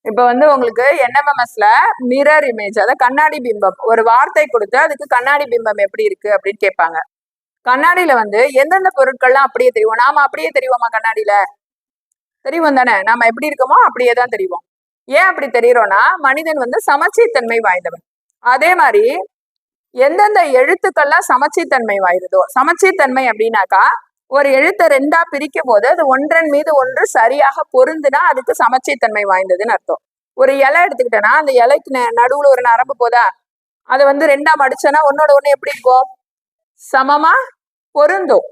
இப்ப வந்து உங்களுக்கு என்எம்எம்எஸ்ல மிரர் இமேஜ், அதாவது கண்ணாடி பிம்பம், ஒரு வார்த்தை கொடுத்து அதுக்கு கண்ணாடி பிம்பம் எப்படி இருக்கு அப்படின்னு கேட்பாங்க. கண்ணாடியில வந்து எந்தெந்த பொருட்கள்லாம் அப்படியே தெரியும்? நாம அப்படியே தெரியுமா? கண்ணாடியில தெரியும் தானே? நாம எப்படி இருக்கோமோ அப்படியே தான் தெரியும். ஏன் அப்படி தெரியுறோம்னா மனிதன் வந்து சமச்சீர்தன்மை வாய்ந்தவன். அதே மாதிரி எந்தெந்த எழுத்துக்கள்லாம் சமச்சீர்தன்மை வாய்ந்ததோ, சமச்சீர்தன்மை அப்படின்னாக்கா ஒரு எழுத்தை ரெண்டா பிரிக்கும் போது அது ஒன்றன் மீது ஒன்று சரியாக பொருந்துனா அதுக்கு சமச்சீர்தன்மை வாய்ந்ததுன்னு அர்த்தம். ஒரு இலை எடுத்துக்கிட்டேன்னா அந்த இலைக்கு நடுவுல ஒரு நரம்பு போதா, அதை வந்து ரெண்டா மடிச்சோன்னா ஒன்னோட ஒண்ணு எப்படி இருக்கும்? சமமா பொருந்தும்.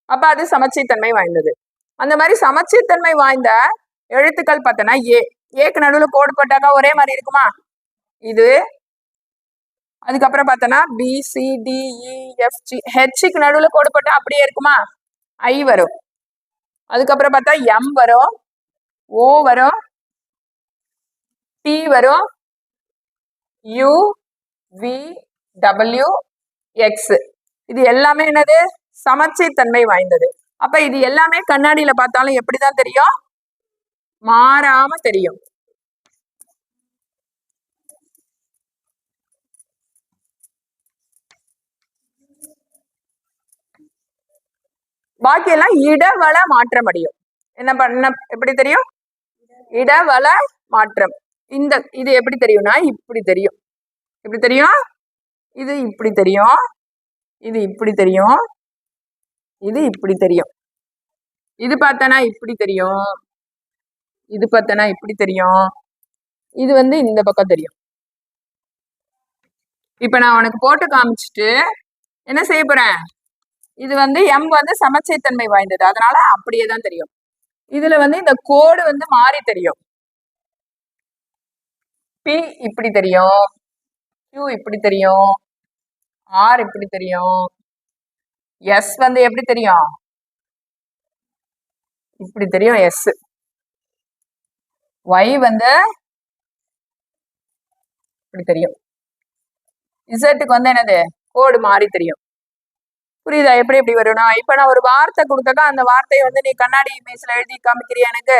அப்ப அது சமச்சீர்தன்மை வாய்ந்தது. அந்த மாதிரி சமச்சீர்தன்மை வாய்ந்த எழுத்துக்கள் பார்த்தோன்னா ஏக்கு நடுவுல கோடு போட்டாக்கா ஒரே மாதிரி இருக்குமா? இது. அதுக்கப்புறம் பார்த்தோன்னா BCDEFG, ஹெச்சுக்கு நடுவுல கோடு போட்டா அப்படியே இருக்குமா? ஐ வரும். அதுக்கப்புறம் பார்த்தா எம் வரும், ஓ வரும், டி வரும், யூ, வி, டபிள்யூ, எக்ஸ். இது எல்லாமே என்னது? சமச்சீர்தன்மை வாய்ந்தது. அப்ப இது எல்லாமே கண்ணாடியில பார்த்தாலும் எப்படிதான் தெரியும்? மாறாம தெரியும். பாக்கியெல்லாம் இடவள மாற்றம் அடையும். என்ன பண்ண எப்படி தெரியும்? இடவள மாற்றம். இது எப்படி தெரியும்னா இப்படி தெரியும். எப்படி தெரியும்? இது இப்படி தெரியும், இது இப்படி தெரியும், இது இப்படி தெரியும். இது பார்த்தனா இப்படி தெரியும், இது பார்த்தனா இப்படி தெரியும், இது வந்து இந்த பக்கம் தெரியும். இப்ப நான் உனக்கு போட்டு காமிச்சிட்டு என்ன செய்ய போறேன்? இது வந்து எம் வந்து சமச்சீர்தன்மை வாய்ந்தது, அதனால அப்படியே தான் தெரியும். இதுல வந்து இந்த கோடு வந்து மாறி தெரியும். பி இப்படி தெரியும், கியூ இப்படி தெரியும், ஆர் இப்படி தெரியும், எஸ் வந்து எப்படி தெரியும்? இப்படி தெரியும் எஸ். ஒய் வந்து இப்படி தெரியும். இசட்டுக்கு வந்து என்னது? கோடு மாறி தெரியும். புரியுதா எப்படி எப்படி வரும்னா? இப்ப நான் ஒரு வார்த்தை கொடுத்தாக்கா அந்த வார்த்தையை வந்து நீ கண்ணாடி இமேஜ்ல எழுதி காமிக்கிறியா எனக்கு?